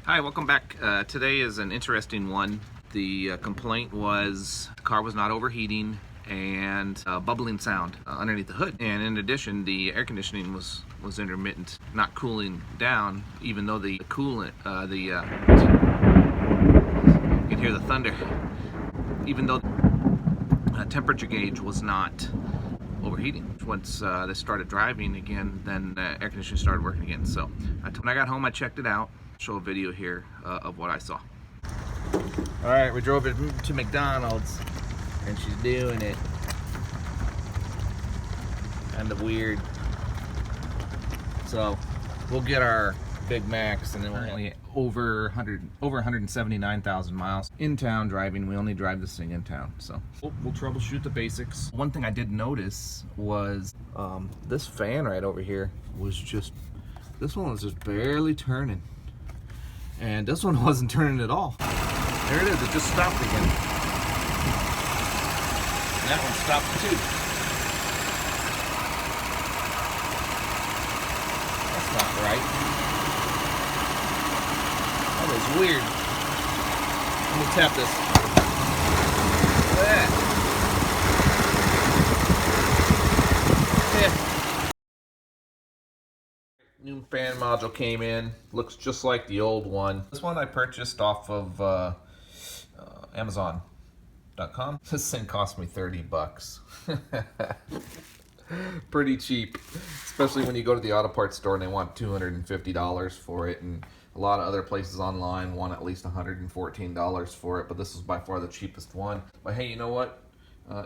Hi, welcome back. Today is an interesting one. The complaint was the car was not overheating and bubbling sound underneath the hood. And in addition, the air conditioning was intermittent, not cooling down, even though the coolant, you can hear the thunder, even though the temperature gauge was not overheating. Once they started driving again, then air conditioning started working again. So when I got home, I checked it out. Show a video here of what I saw. All right, we drove it to McDonald's and she's doing it. Kind of weird. So we'll get our Big Macs, and then we're only over 179,000 miles in town driving. We only drive this thing in town, so we'll troubleshoot the basics. One thing I did notice was this fan right over here was this one was just barely turning. And this one wasn't turning at all. There it is, it just stopped again. And that one stopped too. That's not right. That is weird. Let me tap this. Look at that. Yeah. New fan module came in. Looks just like the old one. This one I purchased off of Amazon.com. This thing cost me 30 bucks. Pretty cheap, especially when you go to the auto parts store and they want $250 for it, and a lot of other places online want at least $114 for it, but this is by far the cheapest one. But hey, you know what?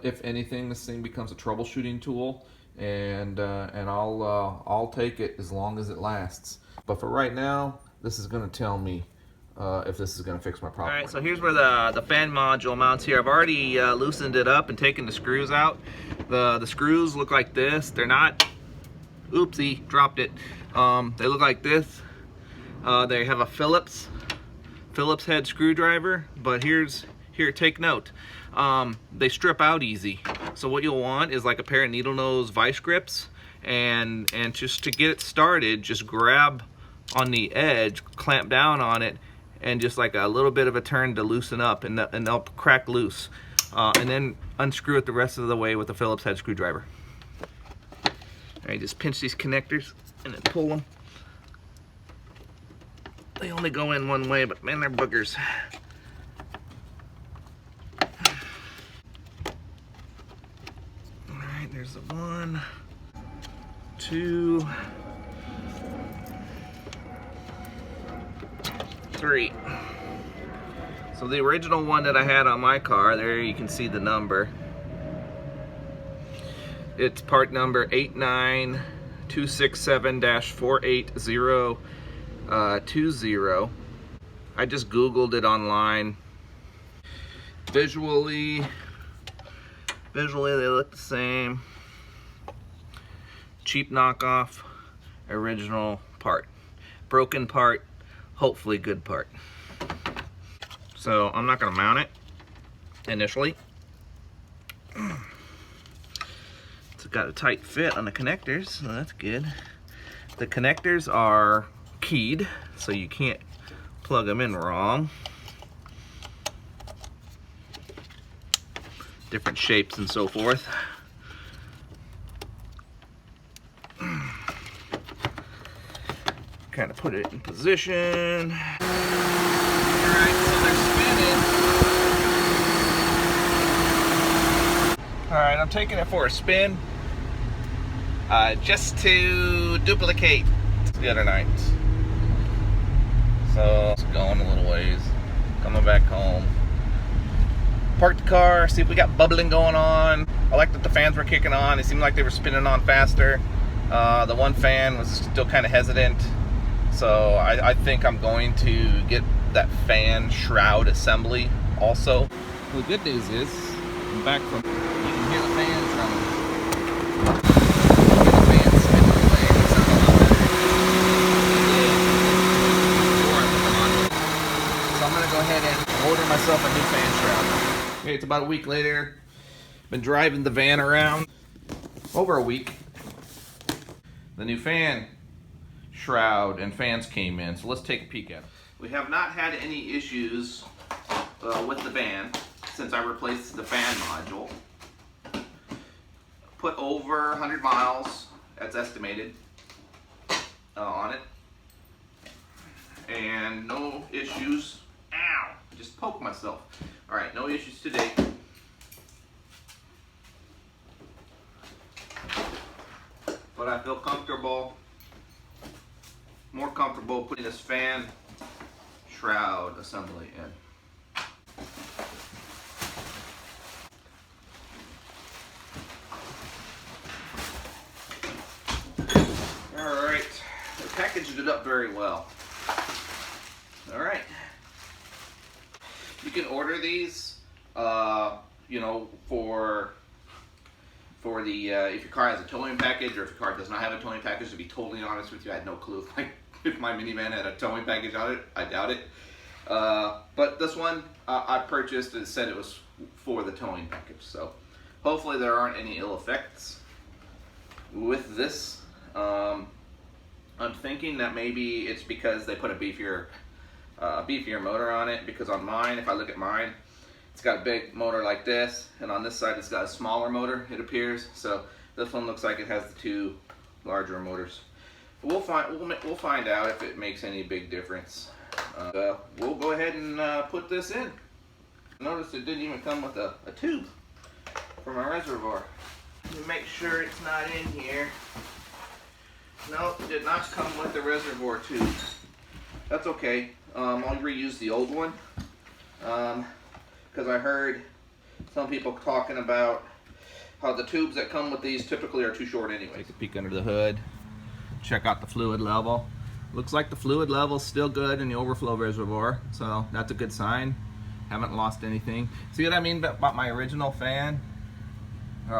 If anything, this thing becomes a troubleshooting tool, and I'll take it as long as it lasts. But for right now, this is going to tell me if this is going to fix my problem. All right, so here's where the fan module mounts here. I've already loosened it up and taken the screws out. The screws look like this. They're not, oopsie, dropped it. They look like this. They have a Phillips head screwdriver, but here, take note. They strip out easy. So what you'll want is like a pair of needle nose vice grips, and just to get it started, just grab on the edge, clamp down on it, and just like a little bit of a turn to loosen up, and they'll crack loose. And then unscrew it the rest of the way with a Phillips head screwdriver. All right, just pinch these connectors and then pull them. They only go in one way, but man, they're boogers. All right, there's the 1, 2, 3. So the original one that I had on my car, there you can see the number. It's part number 89267-48020. I just Googled it online. Visually they look the same. Cheap knockoff, original part. Broken part, hopefully good part. So I'm not going to mount it initially. It's got a tight fit on the connectors, so that's good. The connectors are keyed, so you can't plug them in wrong. Different shapes and so forth. Kind of put it in position. Alright, so they're spinning. Alright, I'm taking it for a spin. Just to duplicate the other night. So, it's going a little ways. Coming back home. Parked the car, see if we got bubbling going on. I liked that the fans were kicking on. It seemed like they were spinning on faster. The one fan was still kind of hesitant. So I think I'm going to get that fan shroud assembly also. The good news is, I'm back from, you can hear the fans running. Get the fans spinning away. It sounds a lot better. So I'm gonna go ahead and order myself a new fan shroud. Okay, it's about a week later. Been driving the van around over a week. The new fan shroud and fans came in, so let's take a peek at it. We have not had any issues with the fan since I replaced the fan module. Put over 100 miles, that's estimated, on it. And no issues. Ow! Just poked myself. Alright, no issues to date. But I feel comfortable, more comfortable putting this fan shroud assembly in. Alright, they packaged it up very well. Alright. You can order these, you know, for the, if your car has a towing package or if your car does not have a towing package. To be totally honest with you, I had no clue if my minivan had a towing package on it. I doubt it. But this one I purchased and said it was for the towing package. So hopefully there aren't any ill effects with this. I'm thinking that maybe it's because they put a beefier motor on it, because on mine, if I look at mine, it's got a big motor like this, and on this side it's got a smaller motor, it appears. So this one looks like it has the two larger motors. But we'll find out if it makes any big difference. We'll go ahead and put this in. Notice it didn't even come with a tube for my reservoir. Let me make sure it's not in here. No, it did not come with the reservoir tube. That's okay. I'll reuse the old one. Because I heard some people talking about how the tubes that come with these typically are too short anyway. Take a peek under the hood. Check out the fluid level. Looks like the fluid level's still good in the overflow reservoir, so that's a good sign. Haven't lost anything. See what I mean about my original fan?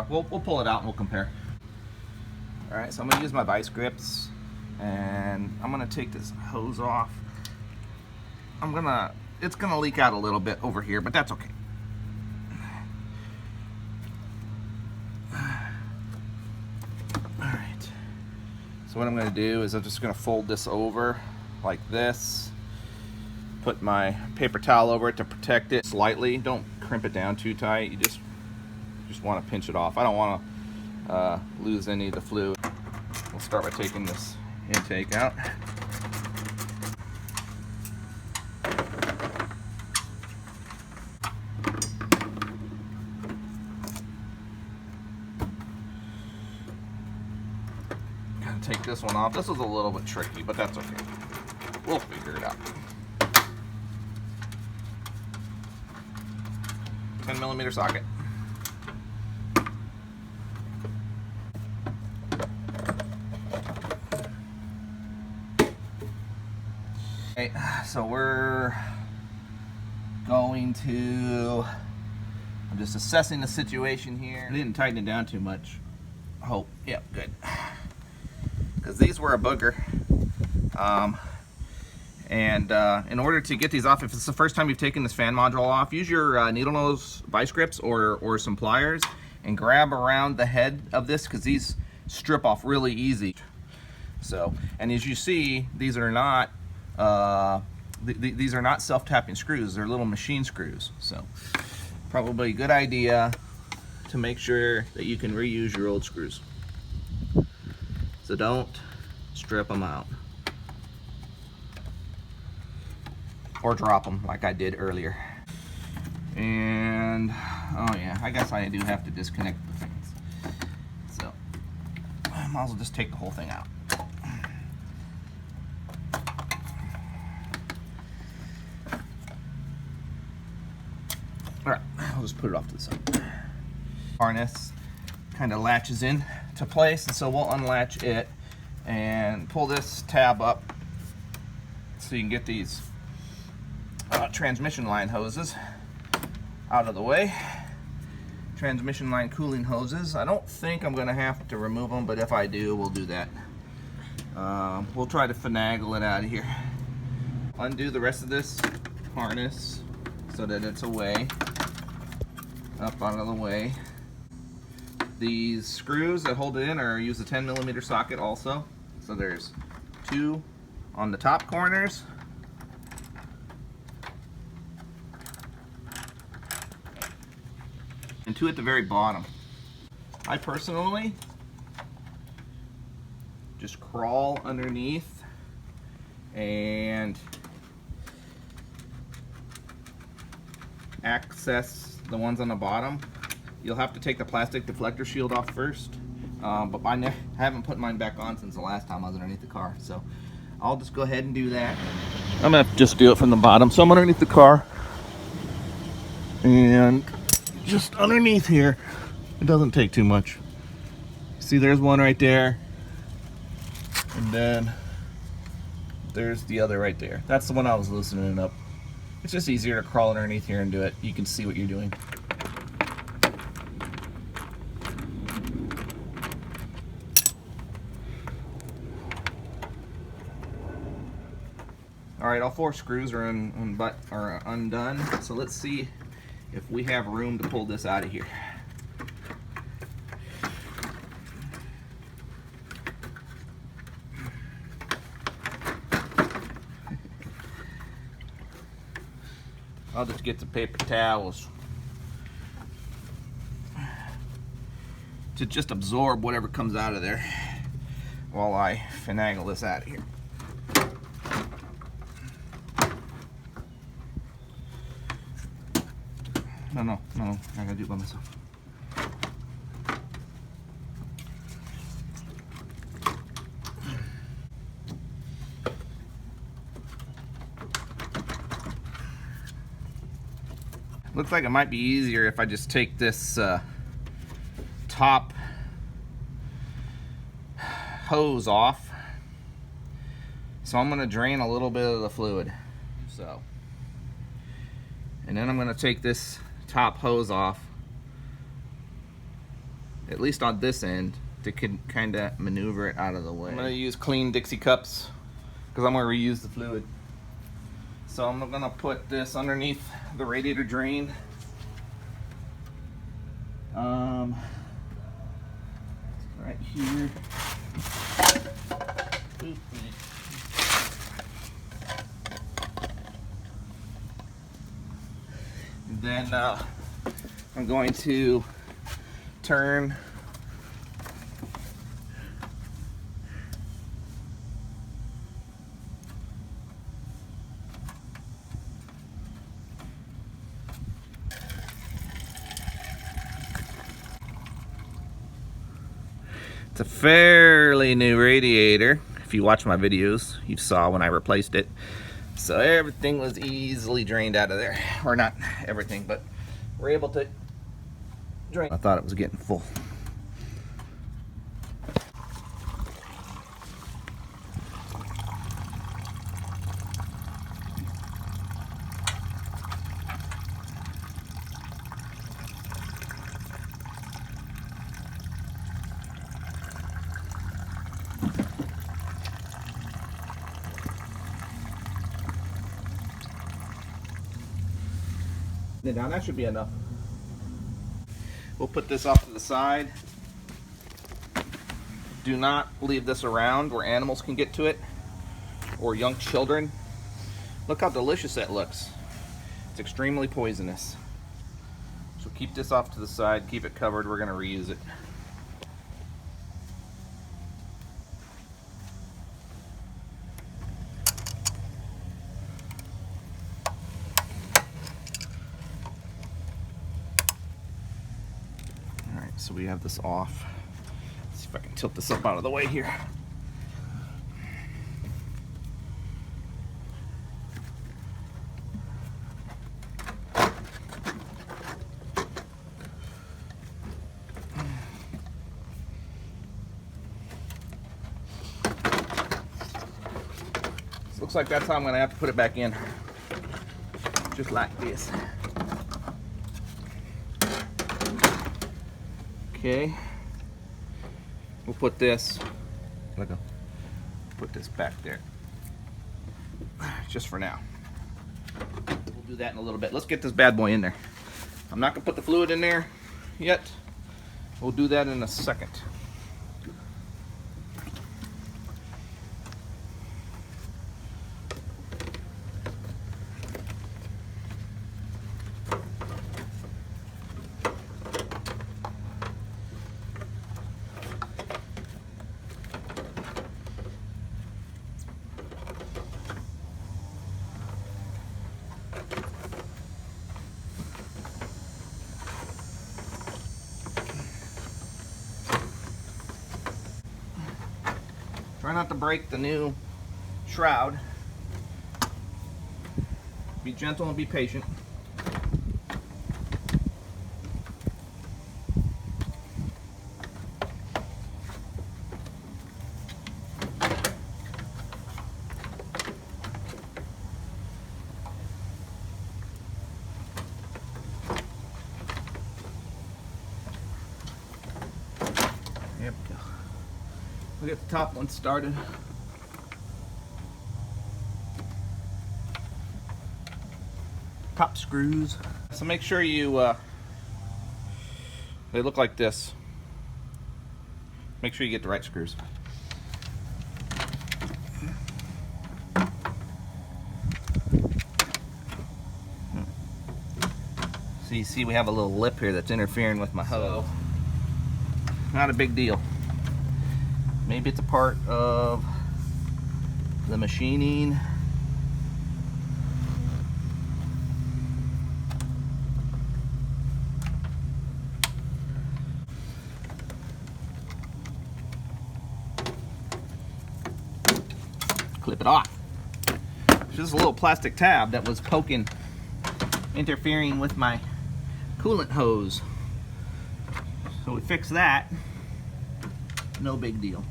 We'll pull it out and we'll compare. Alright, so I'm going to use my vice grips, and I'm going to take this hose off. It's going to leak out a little bit over here, but that's okay. Alright, so what I'm going to do is I'm just going to fold this over like this. Put my paper towel over it to protect it slightly. Don't crimp it down too tight. You just want to pinch it off. I don't want to lose any of the fluid. We'll start by taking this intake out. Gotta take this one off. This was a little bit tricky, but that's okay. We'll figure it out. 10mm socket. Okay, so we're going to, I'm just assessing the situation here. I didn't tighten it down too much. Oh, yeah, good. Because these were a booger. In order to get these off, if it's the first time you've taken this fan module off, use your needle nose vice grips or some pliers and grab around the head of this, because these strip off really easy. So, and as you see, these are not self-tapping screws. They're little machine screws. So probably a good idea to make sure that you can reuse your old screws. So don't strip them out. Or drop them like I did earlier. And, oh yeah, I guess I do have to disconnect the fans. So, I might as well just take the whole thing out. Alright, I'll just put it off to the side. Harness kind of latches in to place, and so we'll unlatch it and pull this tab up so you can get these transmission line hoses out of the way. Transmission line cooling hoses. I don't think I'm going to have to remove them, but if I do, we'll do that. We'll try to finagle it out of here. Undo the rest of this harness so that it's away, up out of the way. These screws that hold it in use a 10mm socket also. So there's two on the top corners and two at the very bottom. I personally just crawl underneath and access the ones on the bottom. You'll have to take the plastic deflector shield off first, but I haven't put mine back on since the last time I was underneath the car, so I'll just go ahead and do that. I'm gonna just do it from the bottom. So I'm underneath the car and just underneath here. It doesn't take too much. See, there's one right there, and then there's the other right there. That's the one I was loosening up. It's just easier to crawl underneath here and do it. You can see what you're doing. All right, all 4 screws are undone. So let's see if we have room to pull this out of here. I'll just get the paper towels to just absorb whatever comes out of there while I finagle this out of here. No, I gotta do it by myself. Looks like it might be easier if I just take this top hose off. So I'm gonna drain a little bit of the fluid. And then I'm gonna take this top hose off, at least on this end, to kind of maneuver it out of the way. I'm gonna use clean Dixie cups because I'm gonna reuse the fluid. So I'm gonna put this underneath the radiator drain. Right here. And then I'm going to turn It's a fairly new radiator. If you watch my videos, you saw when I replaced it. So everything was easily drained out of there. Or not everything, but we're able to drain. I thought it was getting full. Now that should be enough. We'll put this off to the side. Do not leave this around where animals can get to it or young children. Look how delicious that looks. It's extremely poisonous. So keep this off to the side, keep it covered. We're going to reuse it. So we have this off. Let's see if I can tilt this up out of the way here. So looks like that's how I'm going to have to put it back in. Just like this. Okay, we'll put this, put this back there, just for now. We'll do that in a little bit. Let's get this bad boy in there. I'm not gonna put the fluid in there yet. We'll do that in a second. Try not to break the new shroud. Be gentle and be patient. There we go. We'll get the top one started. Top screws. So make sure you, they look like this. Make sure you get the right screws. So you see we have a little lip here that's interfering with my hose. Not a big deal. Maybe it's a part of the machining. Clip it off. It's just a little plastic tab that was poking, interfering with my coolant hose. So we fixed that. No big deal.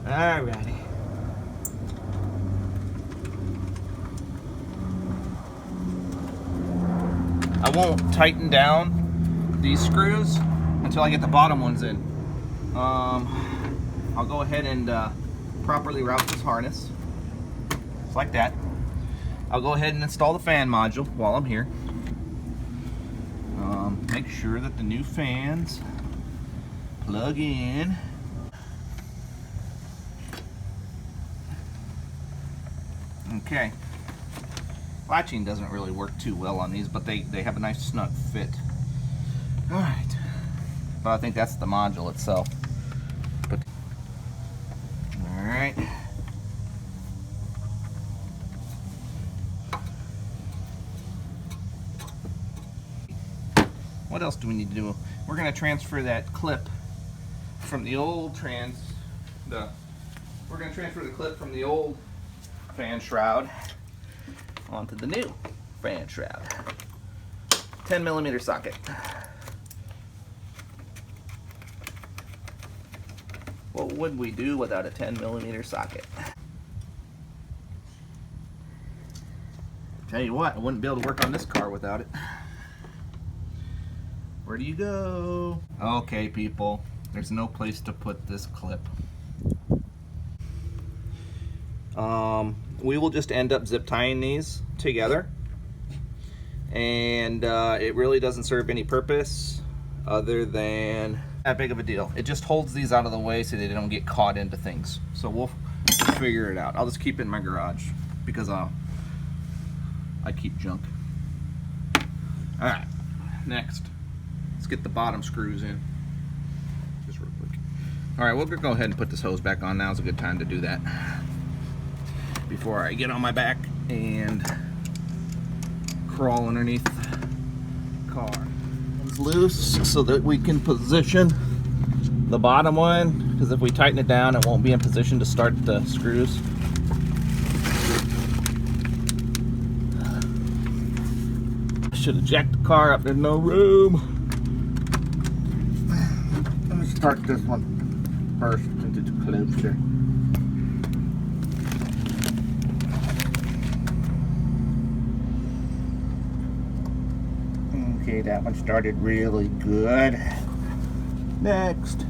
Alrighty. I won't tighten down these screws until I get the bottom ones in. I'll go ahead and properly route this harness. Just like that. I'll go ahead and install the fan module while I'm here. Make sure that the new fans plug in. Okay. Latching doesn't really work too well on these, but they have a nice snug fit. Alright. But I think that's the module itself. But alright. What else do we need to do? We're going to transfer that clip from the old we're going to transfer the clip from the old fan shroud onto the new fan shroud. 10mm socket. What would we do without a 10mm socket? Tell you what, I wouldn't be able to work on this car without it. Where do you go? Okay, people, there's no place to put this clip. We will just end up zip tying these together, and it really doesn't serve any purpose other than that big of a deal. It just holds these out of the way so they don't get caught into things. So we'll figure it out. I'll just keep it in my garage because I keep junk. All right, next. Let's get the bottom screws in, just real quick. All right, we'll go ahead and put this hose back on. Now's a good time to do that before I get on my back and crawl underneath the car. It's loose so that we can position the bottom one, because if we tighten it down, it won't be in position to start the screws. I should have jacked the car up. There's no room. Let me start this one first since it's closer. Okay, that one started really good. Next.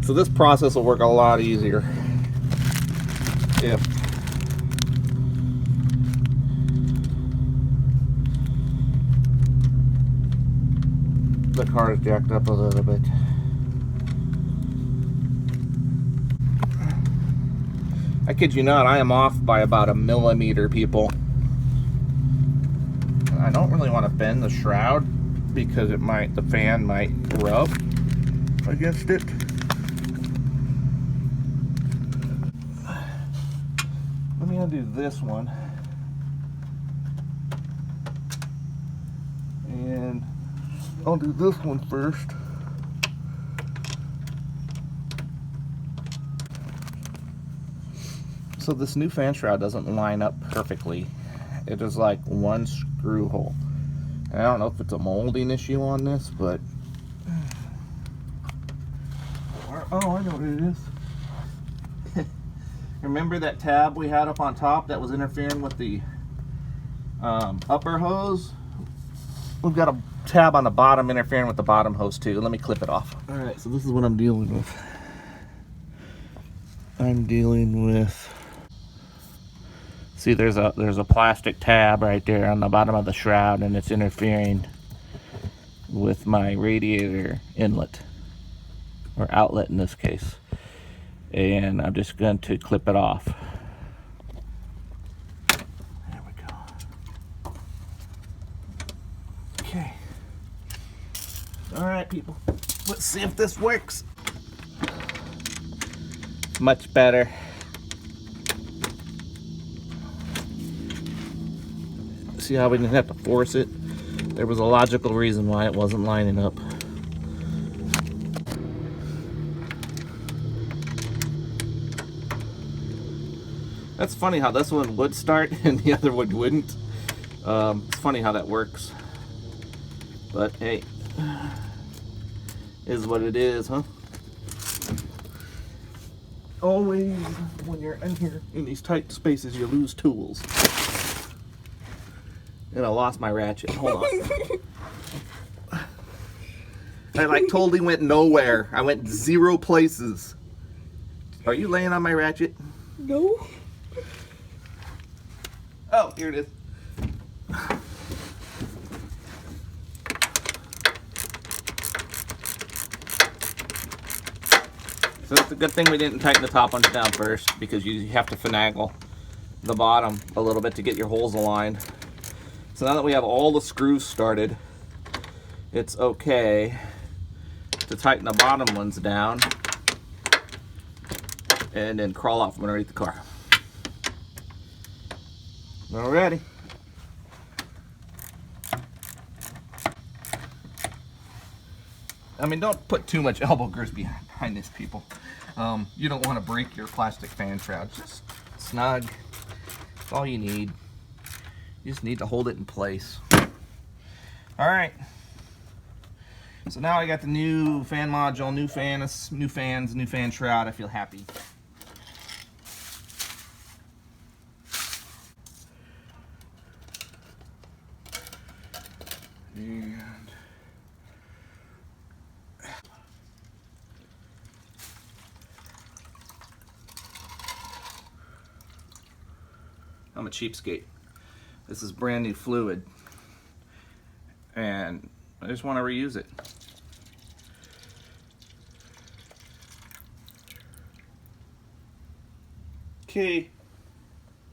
So this process will work a lot easier if the car is jacked up a little bit. I kid you not, I am off by about 1 millimeter, people. I don't really want to bend the shroud because the fan might rub against it. Let me undo this one. And I'll do this one first. So this new fan shroud doesn't line up perfectly. It is like one screw hole. And I don't know if it's a molding issue on this, but oh, I know what it is. Remember that tab we had up on top that was interfering with the upper hose? We've got a tab on the bottom interfering with the bottom hose too. Let me clip it off. All right, so this is what I'm dealing with. I'm dealing with, see, there's a plastic tab right there on the bottom of the shroud, and it's interfering with my radiator inlet, or outlet in this case. And I'm just going to clip it off. There we go. Okay. All right, people. Let's see if this works. Much better. See how we didn't have to force it? There was a logical reason why it wasn't lining up. That's funny how this one would start and the other one wouldn't. It's funny how that works. But hey, is what it is, huh? Always when you're in here in these tight spaces, you lose tools. And I lost my ratchet. Hold on. I like totally went nowhere. I went 0 places. Are you laying on my ratchet? No. Oh, here it is. So it's a good thing we didn't tighten the top ones down first, because you have to finagle the bottom a little bit to get your holes aligned. So now that we have all the screws started, it's okay to tighten the bottom ones down and then crawl out from underneath the car. Alrighty. I mean, don't put too much elbow grease behind this, people. You don't want to break your plastic fan shroud. Just snug. That's all you need. You just need to hold it in place. Alright. So now I got the new fan module, new fans, new fan shroud. I feel happy. And I'm a cheapskate. This is brand new fluid, and I just want to reuse it. Okay.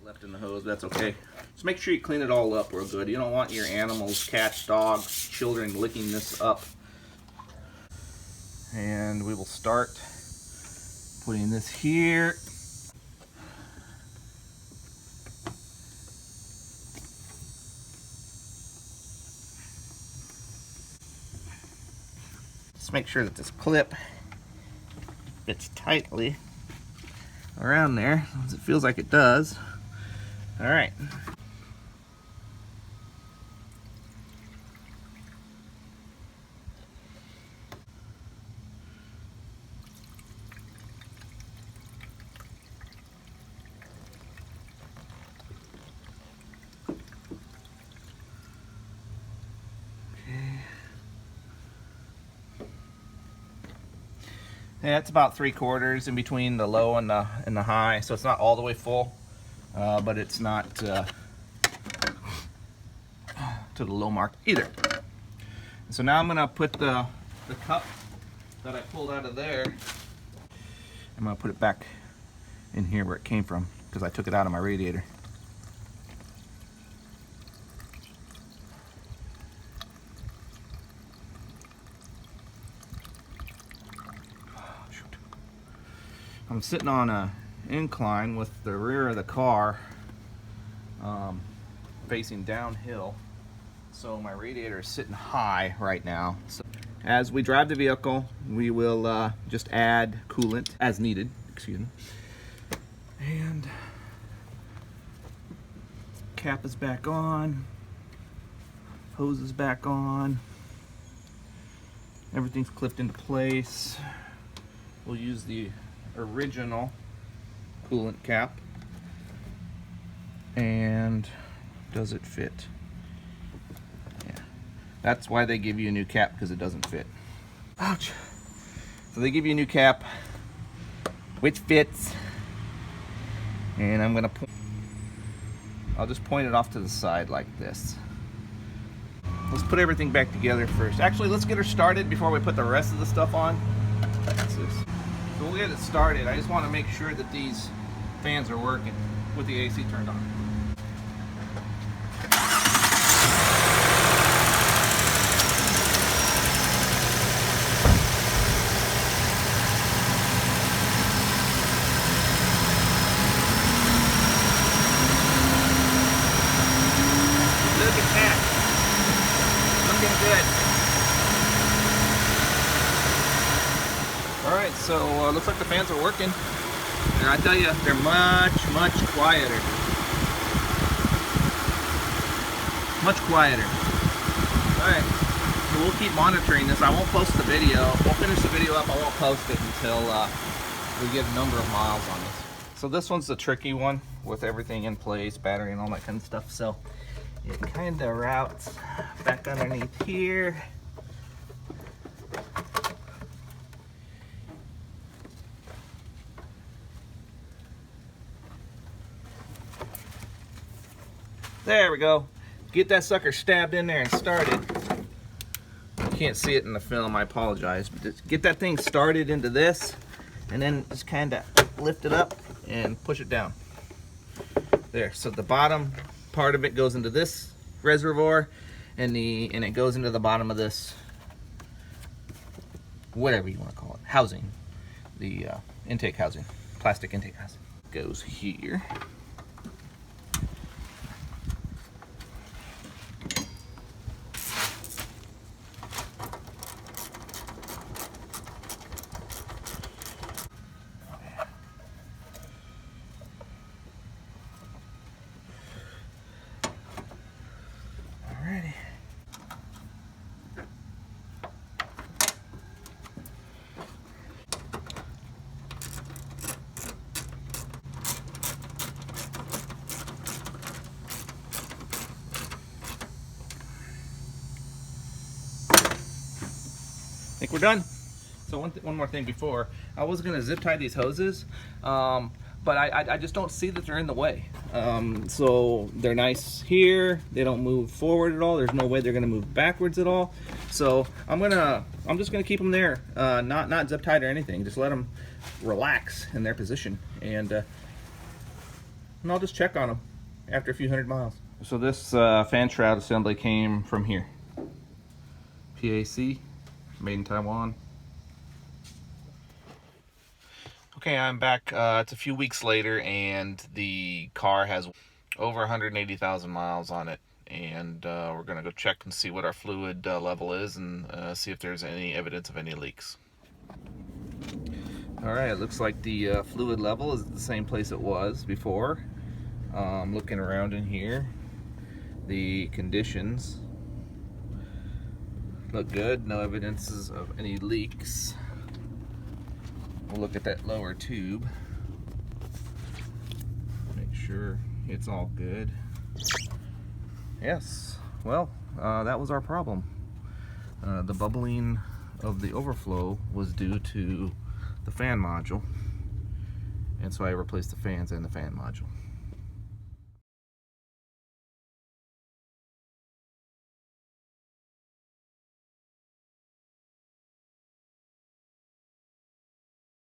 Left in the hose, that's okay. Just make sure you clean it all up real good. You don't want your animals, cats, dogs, children licking this up. And we will start putting this here. Just make sure that this clip fits tightly around there, as it feels like it does. All right. Yeah, it's about 3/4 in between the low and the high, so it's not all the way full, but it's not to the low mark either. So now I'm gonna put the cup that I pulled out of there, I'm gonna put it back in here where it came from, because I took it out of my radiator. I'm sitting on a incline with the rear of the car facing downhill, so my radiator is sitting high right now. So as we drive the vehicle, we will just add coolant as needed, excuse me. And cap is back on, hose is back on, everything's clipped into place. We'll use the original coolant cap. And does it fit? Yeah, that's why they give you a new cap, because it doesn't fit. Ouch. So they give you a new cap which fits, and I'm gonna I'll just point it off to the side like this. Let's put everything back together first. Actually, let's get her started before we put the rest of the stuff on. So we'll get it started. I just want to make sure that these fans are working with the AC turned on. Look at that. Looking good. All right, so looks like the fans are working. And I tell you, they're much quieter. Much quieter. All right, so we'll keep monitoring this. I won't post the video. We'll finish the video up. I won't post it until we get a number of miles on this. So this one's the tricky one with everything in place, battery and all that kind of stuff. So it kind of routes back underneath here. There we go. Get that sucker stabbed in there and started. You can't see it in the film, I apologize. But just get that thing started into this, and then just kind of lift it up and push it down. There, so the bottom part of it goes into this reservoir, and it goes into the bottom of this, whatever you want to call it, housing. The intake housing, plastic intake housing. Goes here. Alrighty. I think we're done. So one more thing before. I was gonna zip tie these hoses, but I just don't see that they're in the way. So they're nice here. They don't move forward at all. There's no way they're gonna move backwards at all. So I'm just gonna keep them there, not zip tied or anything. Just let them relax in their position, and I'll just check on them after a few hundred miles. So this fan shroud assembly came from here. PAC, made in Taiwan. Okay, I'm back. It's a few weeks later, and the car has over 180,000 miles on it. And we're going to go check and see what our fluid level is, and see if there's any evidence of any leaks. Alright, it looks like the fluid level is at the same place it was before. Looking around in here, the conditions look good. No evidences of any leaks. We'll look at that lower tube, make sure it's all good. Yes, well, that was our problem. The bubbling of the overflow was due to the fan module, and so I replaced the fans and the fan module.